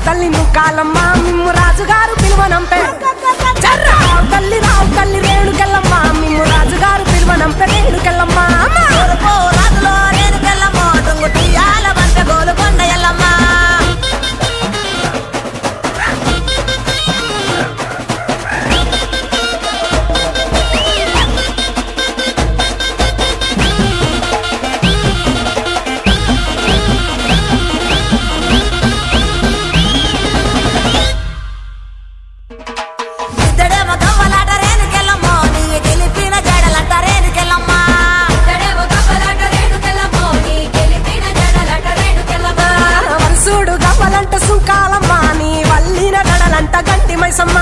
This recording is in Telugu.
తల్లి ముక్కాలమ్మ మిమ్ము రాజుగారు పిలువనంపే రావు తల్లి రేణుకెళ్ళమ్మ మిమ్ము రాజుగారు పిలువనంపే రేణుకెళ్ళమ్మ రాజులో రేణుకెళ్ళమ్మ తుంగుటియాల బంత గోలుకొండ ఎల్లమ్మ సుంకాలమ్మ నీ వల్లిన గడలంట గంటి మైసమ్మ